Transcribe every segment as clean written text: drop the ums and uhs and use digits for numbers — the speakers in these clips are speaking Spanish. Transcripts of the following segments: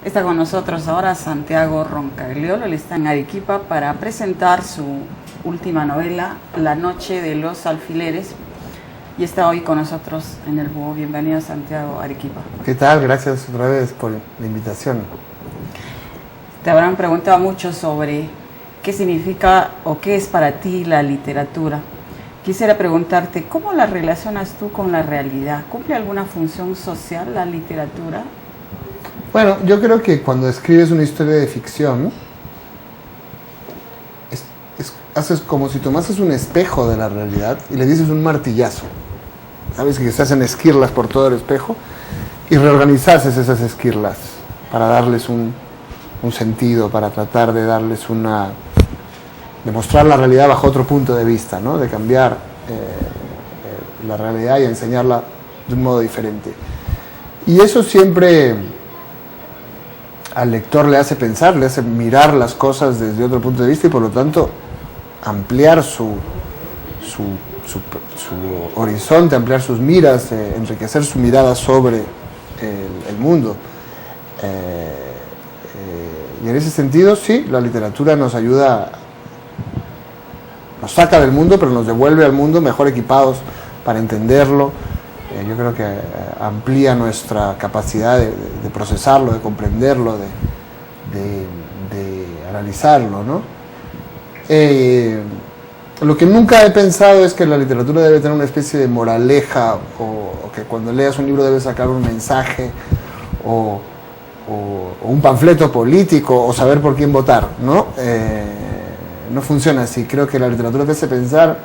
Está con nosotros ahora Santiago Roncagliolo, él está en Arequipa para presentar su última novela, La noche de los alfileres, y está hoy con nosotros en el Búho. Bienvenido, Santiago, a Arequipa. ¿Qué tal? Gracias otra vez por la invitación. Te habrán preguntado mucho sobre qué significa o qué es para ti la literatura. Quisiera preguntarte, ¿cómo la relacionas tú con la realidad? ¿Cumple alguna función social la literatura? Bueno, yo creo que cuando escribes una historia de ficción, haces como si tomases un espejo de la realidad y le dices un martillazo. Sabes que se hacen esquirlas por todo el espejo y reorganizases esas esquirlas para darles un sentido, para tratar de darles de mostrar la realidad bajo otro punto de vista, ¿no? De cambiar la realidad y enseñarla de un modo diferente. Y eso siempre al lector le hace pensar, le hace mirar las cosas desde otro punto de vista y por lo tanto ampliar su horizonte, ampliar sus miras, enriquecer su mirada sobre el mundo. Y en ese sentido, sí, la literatura nos ayuda, nos saca del mundo, pero nos devuelve al mundo mejor equipados para entenderlo. Yo creo que amplía nuestra capacidad de procesarlo, de comprenderlo, de analizarlo, ¿no? Lo que nunca he pensado es que la literatura debe tener una especie de moraleja o que cuando leas un libro debes sacar un mensaje o un panfleto político o saber por quién votar, ¿no? No funciona así. Creo que la literatura te hace pensar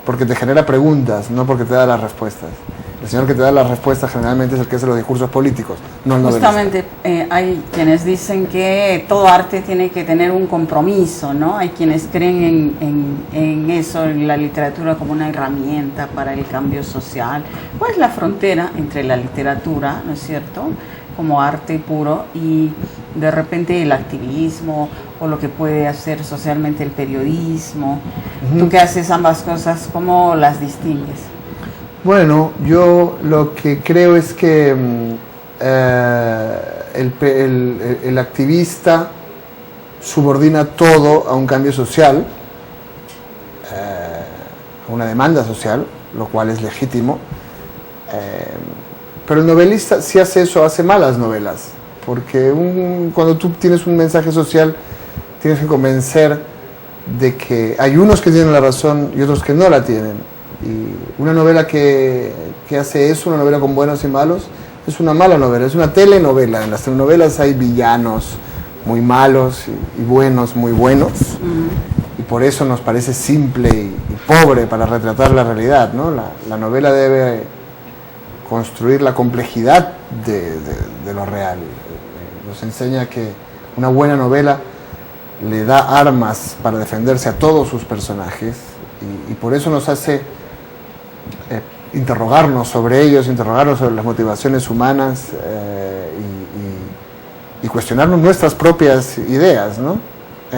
porque te genera preguntas, no porque te da las respuestas. El señor que te da las respuestas generalmente es el que hace los discursos políticos, no el novelista. Justamente hay quienes dicen que todo arte tiene que tener un compromiso, ¿no? Hay quienes creen en eso, en la literatura como una herramienta para el cambio social. ¿Cuál es la frontera entre la literatura, ¿no es cierto?, como arte puro y de repente el activismo o lo que puede hacer socialmente el periodismo? Tú que haces ambas cosas, ¿cómo las distingues? Bueno, yo lo que creo es que el activista subordina todo a un cambio social, a una demanda social, lo cual es legítimo. Pero el novelista, si hace eso, hace malas novelas, porque cuando tú tienes un mensaje social, tienes que convencer de que hay unos que tienen la razón y otros que no la tienen. Y una novela que hace eso, una novela con buenos y malos, es una mala novela, es una telenovela. En las telenovelas hay villanos muy malos y buenos muy buenos, y por eso nos parece simple y pobre para retratar la realidad, ¿no? La novela debe construir la complejidad de lo real. Nos enseña que una buena novela le da armas para defenderse a todos sus personajes y por eso nos hace interrogarnos sobre ellos, interrogarnos sobre las motivaciones humanas y cuestionarnos nuestras propias ideas, ¿no?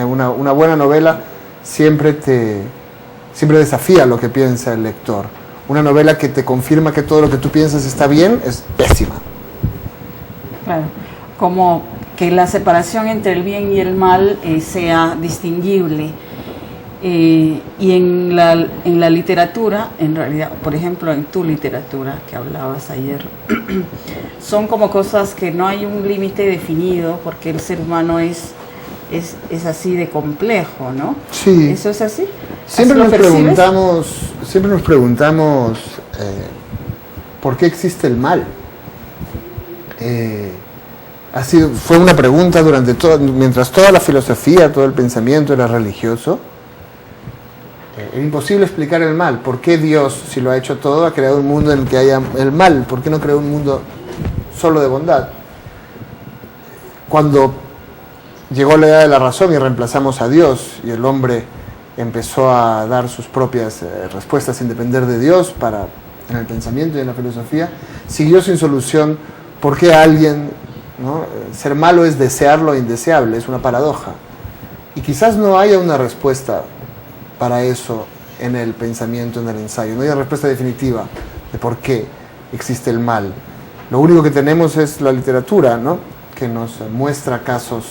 Una buena novela siempre desafía lo que piensa el lector. Una novela que te confirma que todo lo que tú piensas está bien es pésima. Claro, como que la separación entre el bien y el mal sea distinguible. Y en la literatura, en realidad, por ejemplo, en tu literatura que hablabas ayer, son como cosas que no hay un límite definido porque el ser humano es así de complejo, ¿no? Sí. ¿Eso es así? Siempre nos preguntamos ¿por qué existe el mal? Fue una pregunta mientras toda la filosofía, todo el pensamiento era religioso. Era imposible explicar el mal. ¿Por qué Dios, si lo ha hecho todo, ha creado un mundo en el que haya el mal? ¿Por qué no creó un mundo solo de bondad? Cuando llegó la edad de la razón y reemplazamos a Dios y el hombre empezó a dar sus propias respuestas sin depender de Dios en el pensamiento y en la filosofía, siguió sin solución. ¿Por qué alguien, ¿no? Ser malo es desear lo indeseable? Es una paradoja. Y quizás no haya una respuesta para eso en el pensamiento, en el ensayo. No hay una respuesta definitiva de por qué existe el mal. Lo único que tenemos es la literatura, ¿no? que nos muestra casos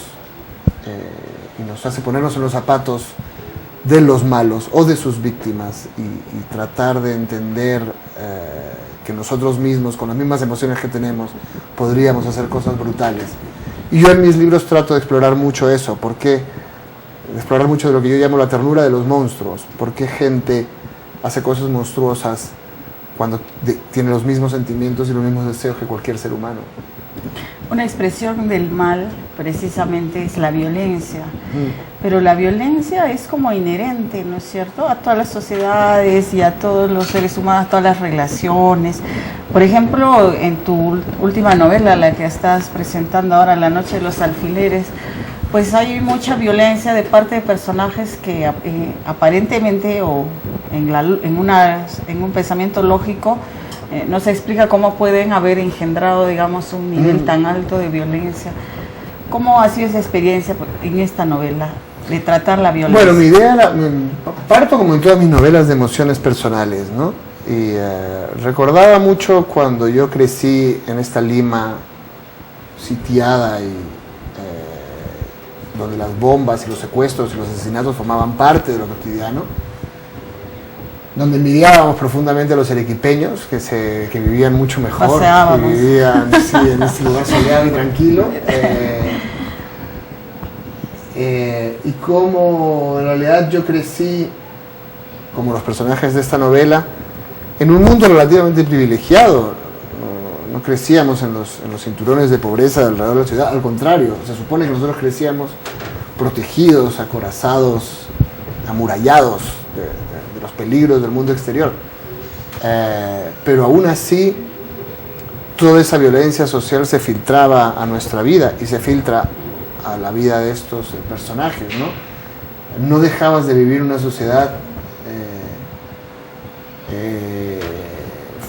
y nos hace ponernos en los zapatos de los malos o de sus víctimas y tratar de entender que nosotros mismos, con las mismas emociones que tenemos, podríamos hacer cosas brutales. Y yo en mis libros trato de explorar mucho eso, explorar mucho de lo que yo llamo la ternura de los monstruos, por qué gente hace cosas monstruosas cuando tiene los mismos sentimientos y los mismos deseos que cualquier ser humano. Una expresión del mal precisamente es la violencia, pero la violencia es como inherente, ¿no es cierto?, a todas las sociedades y a todos los seres humanos, a todas las relaciones. Por ejemplo, en tu última novela, la que estás presentando ahora, La noche de los alfileres, pues hay mucha violencia de parte de personajes que aparentemente o en un pensamiento lógico no se explica cómo pueden haber engendrado, digamos, un nivel tan alto de violencia. ¿Cómo ha sido esa experiencia en esta novela de tratar la violencia? Bueno, mi idea era, parto como en todas mis novelas de emociones personales, ¿no? Y recordaba mucho cuando yo crecí en esta Lima sitiada y donde las bombas y los secuestros y los asesinatos formaban parte de lo cotidiano, donde envidiábamos profundamente a los arequipeños que vivían mucho mejor, que vivían en ese lugar soleado y tranquilo, y cómo en realidad yo crecí, como los personajes de esta novela, en un mundo relativamente privilegiado. No crecíamos en los cinturones de pobreza alrededor de la ciudad, al contrario, se supone que nosotros crecíamos protegidos, acorazados, amurallados de los peligros del mundo exterior. Pero aún así, toda esa violencia social se filtraba a nuestra vida y se filtra a la vida de estos personajes, ¿no? No dejabas de vivir una sociedad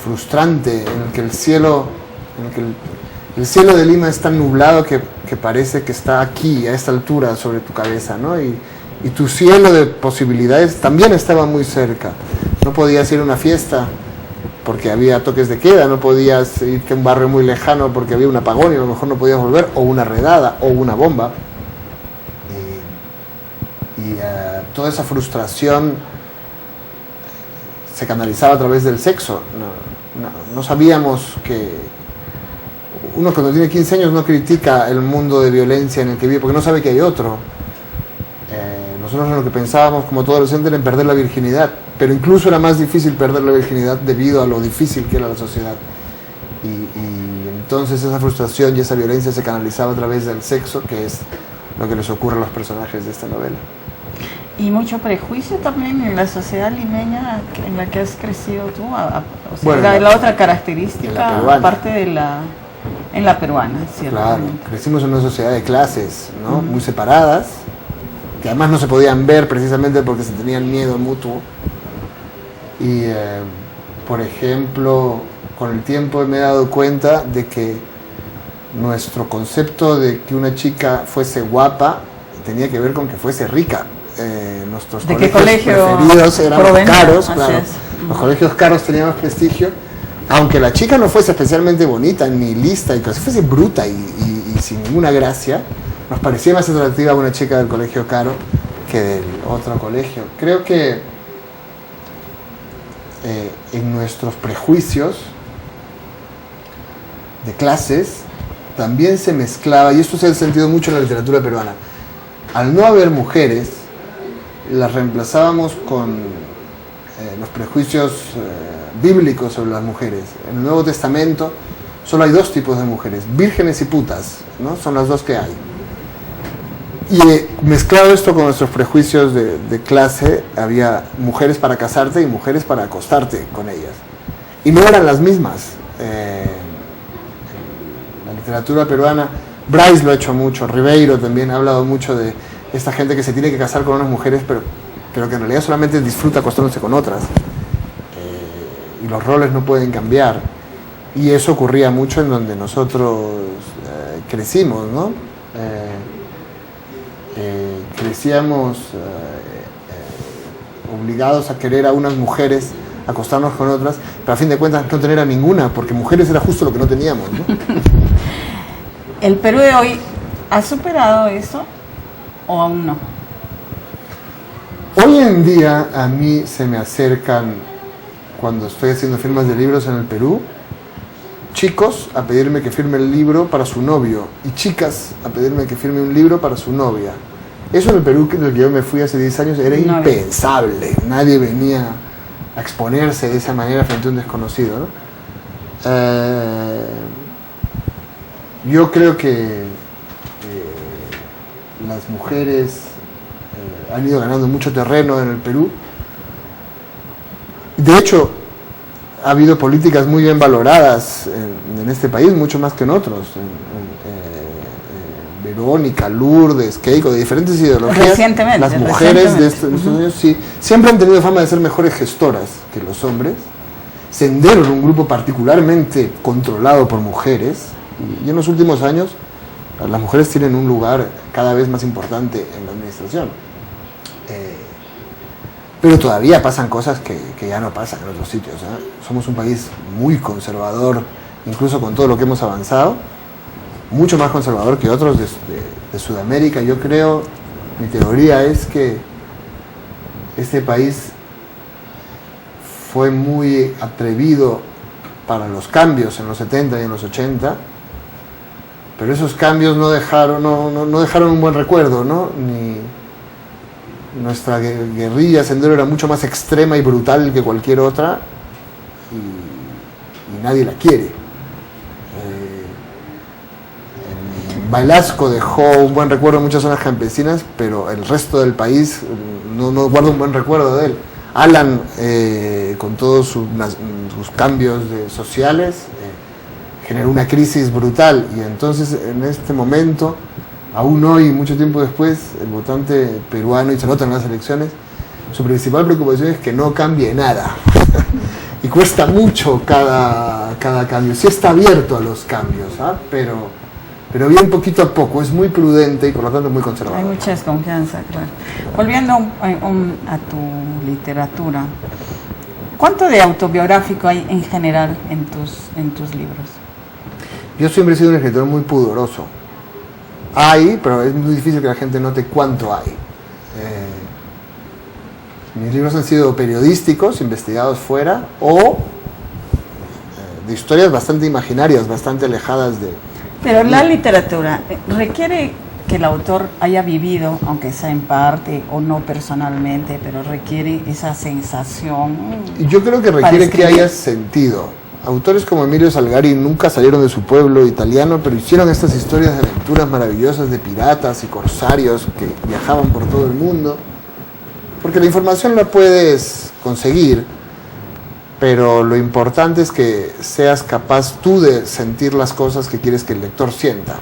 frustrante, en el que el cielo de Lima es tan nublado que parece que está aquí, a esta altura, sobre tu cabeza, ¿no? Y tu cielo de posibilidades también estaba muy cerca. No podías ir a una fiesta porque había toques de queda, no podías irte a un barrio muy lejano porque había un apagón y a lo mejor no podías volver, o una redada, o una bomba. Toda esa frustración se canalizaba a través del sexo. No sabíamos que uno cuando tiene 15 años no critica el mundo de violencia en el que vive porque no sabe que hay otro. Nosotros lo que pensábamos como todo adolescente era en perder la virginidad, pero incluso era más difícil perder la virginidad debido a lo difícil que era la sociedad. Y entonces esa frustración y esa violencia se canalizaba a través del sexo, que es lo que les ocurre a los personajes de esta novela. Y mucho prejuicio también en la sociedad limeña en la que has crecido tú. O sea, bueno, la otra característica, aparte de en la peruana, ¿cierto? Claro, crecimos en una sociedad de clases, ¿no? Muy separadas, que además no se podían ver precisamente porque se tenían miedo mutuo. Y, por ejemplo, con el tiempo me he dado cuenta de que nuestro concepto de que una chica fuese guapa tenía que ver con que fuese rica. Nuestros colegios preferidos eran los caros, claro. Los colegios caros tenían más prestigio, aunque la chica no fuese especialmente bonita ni lista, y que fuese bruta y sin ninguna gracia, nos parecía más atractiva una chica del colegio caro que del otro colegio. Creo que en nuestros prejuicios de clases también se mezclaba, y esto se ha sentido mucho en la literatura peruana, al no haber mujeres, las reemplazábamos con los prejuicios bíblicos sobre las mujeres. En el Nuevo Testamento solo hay dos tipos de mujeres, vírgenes y putas, ¿no? Son las dos que hay. Y mezclado esto con nuestros prejuicios de clase, había mujeres para casarte y mujeres para acostarte con ellas. Y no eran las mismas. La literatura peruana, Bryce lo ha hecho mucho, Ribeiro también ha hablado mucho de esta gente que se tiene que casar con unas mujeres, pero que en realidad solamente disfruta acostándose con otras. Y los roles no pueden cambiar. Y eso ocurría mucho en donde nosotros crecimos, ¿no? Crecíamos obligados a querer a unas mujeres, acostarnos con otras, pero a fin de cuentas no tener a ninguna, porque mujeres era justo lo que no teníamos, ¿no? ¿El Perú de hoy ha superado eso o aún no? Hoy en día a mí se me acercan, cuando estoy haciendo firmas de libros en el Perú, chicos a pedirme que firme el libro para su novio y chicas a pedirme que firme un libro para su novia. Eso en el Perú, en el que yo me fui hace 10 años, era impensable. Nadie venía a exponerse de esa manera frente a un desconocido, ¿no? Yo creo que las mujeres han ido ganando mucho terreno en el Perú. De hecho, ha habido políticas muy bien valoradas en este país, mucho más que en otros. Verónica, Lourdes, Keiko, de diferentes ideologías. Las mujeres de estos años sí, siempre han tenido fama de ser mejores gestoras que los hombres. Sendero era un grupo particularmente controlado por mujeres, y en los últimos años las mujeres tienen un lugar cada vez más importante en la administración. Pero todavía pasan cosas que ya no pasan en otros sitios, ¿eh? Somos un país muy conservador, incluso con todo lo que hemos avanzado, mucho más conservador que otros de Sudamérica. Yo creo, mi teoría es que este país fue muy atrevido para los cambios en los 70 y en los 80, pero esos cambios no dejaron un buen recuerdo, ¿no? Nuestra guerrilla Sendero era mucho más extrema y brutal que cualquier otra, y nadie la quiere. Velasco dejó un buen recuerdo en muchas zonas campesinas, pero el resto del país no guarda un buen recuerdo de él. Alan, con todos sus cambios sociales, generó una crisis brutal, y entonces en este momento, aún hoy, mucho tiempo después, el votante peruano, y se nota en las elecciones, su principal preocupación es que no cambie nada. Y cuesta mucho cada cambio. Sí está abierto a los cambios, ¿ah? Pero bien poquito a poco, es muy prudente y por lo tanto muy conservador. Hay mucha desconfianza, claro. Volviendo a tu literatura, ¿cuánto de autobiográfico hay en general en tus libros? Yo siempre he sido un escritor muy pudoroso. Hay, pero es muy difícil que la gente note cuánto hay. Mis libros han sido periodísticos, investigados fuera, o de historias bastante imaginarias, bastante alejadas de... Pero la literatura requiere que el autor haya vivido, aunque sea en parte o no personalmente, pero requiere esa sensación. Yo creo que requiere que haya sentido. Autores como Emilio Salgari nunca salieron de su pueblo italiano, pero hicieron estas historias de aventuras maravillosas de piratas y corsarios que viajaban por todo el mundo. Porque la información la puedes conseguir, pero lo importante es que seas capaz tú de sentir las cosas que quieres que el lector sienta.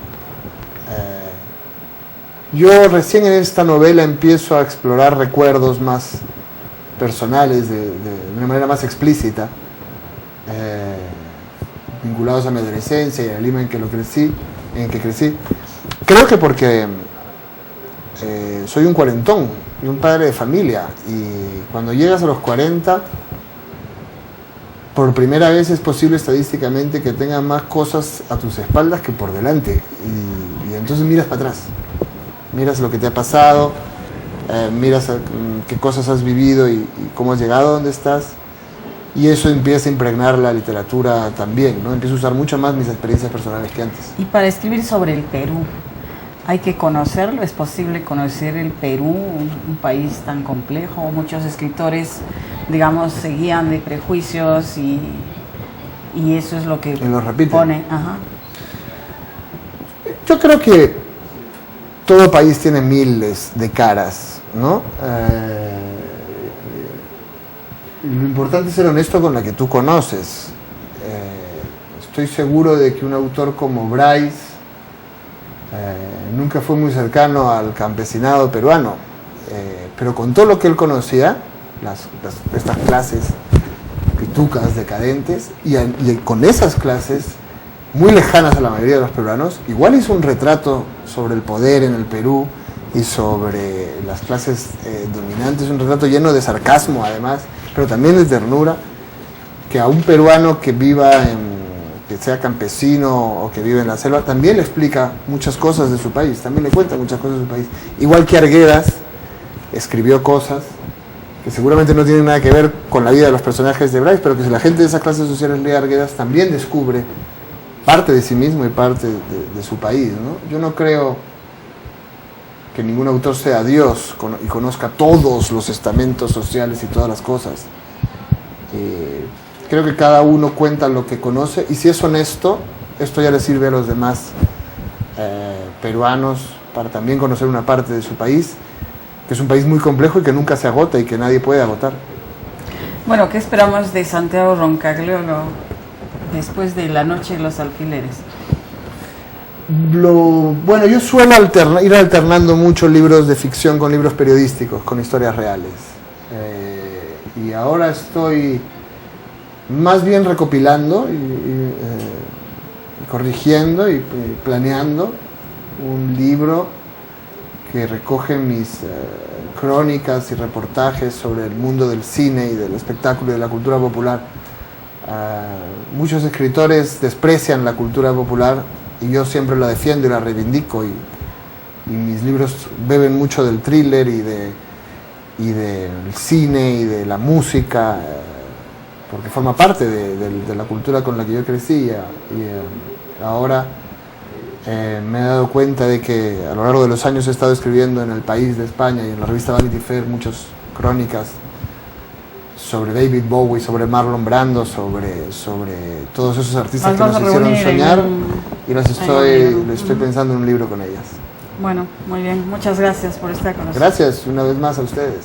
Yo recién en esta novela empiezo a explorar recuerdos más personales de una manera más explícita, vinculados a mi adolescencia y al Lima en que crecí. Creo que porque soy un cuarentón y un padre de familia, y cuando llegas a los 40, por primera vez es posible estadísticamente que tengas más cosas a tus espaldas que por delante, y entonces miras para atrás, miras lo que te ha pasado, miras qué cosas has vivido y cómo has llegado a donde estás, y eso empieza a impregnar la literatura también, ¿no? Empiezo a usar mucho más mis experiencias personales que antes. Y para escribir sobre el Perú, ¿hay que conocerlo? ¿Es posible conocer el Perú, un país tan complejo? Muchos escritores, digamos, se guían de prejuicios y eso es lo que pone. Ajá. Yo creo que todo país tiene miles de caras, ¿no? Lo importante es ser honesto con la que tú conoces. Estoy seguro de que un autor como Bryce nunca fue muy cercano al campesinado peruano, pero con todo lo que él conocía, estas clases pitucas, decadentes, y con esas clases muy lejanas a la mayoría de los peruanos, igual hizo un retrato sobre el poder en el Perú y sobre las clases dominantes, un retrato lleno de sarcasmo además, pero también de ternura, que a un peruano que viva en que sea campesino o que vive en la selva, también le explica muchas cosas de su país, también le cuenta muchas cosas de su país. Igual que Arguedas escribió cosas que seguramente no tienen nada que ver con la vida de los personajes de Bryce, pero que si la gente de esas clases sociales lee a Arguedas, también descubre parte de sí mismo y parte de su país, ¿no? Yo no creo que ningún autor sea Dios y conozca todos los estamentos sociales y todas las cosas. Creo que cada uno cuenta lo que conoce, y si es honesto, esto ya le sirve a los demás peruanos para también conocer una parte de su país, que es un país muy complejo y que nunca se agota y que nadie puede agotar. Bueno, ¿qué esperamos de Santiago Roncagliolo después de La noche de los alfileres? Bueno, yo suelo ir alternando mucho libros de ficción con libros periodísticos, con historias reales. Y ahora estoy más bien recopilando y corrigiendo y planeando un libro que recoge mis crónicas y reportajes sobre el mundo del cine y del espectáculo y de la cultura popular. Muchos escritores desprecian la cultura popular y yo siempre la defiendo y la reivindico, y mis libros beben mucho del thriller y del cine y de la música, porque forma parte de la cultura con la que yo crecí, y ahora me he dado cuenta de que a lo largo de los años he estado escribiendo en El País de España y en la revista Vanity Fair muchas crónicas sobre David Bowie, sobre Marlon Brando, sobre todos esos artistas que nos hicieron soñar, y estoy pensando en un libro con ellas. Bueno, muy bien, muchas gracias por estar con nosotros. Gracias una vez más a ustedes.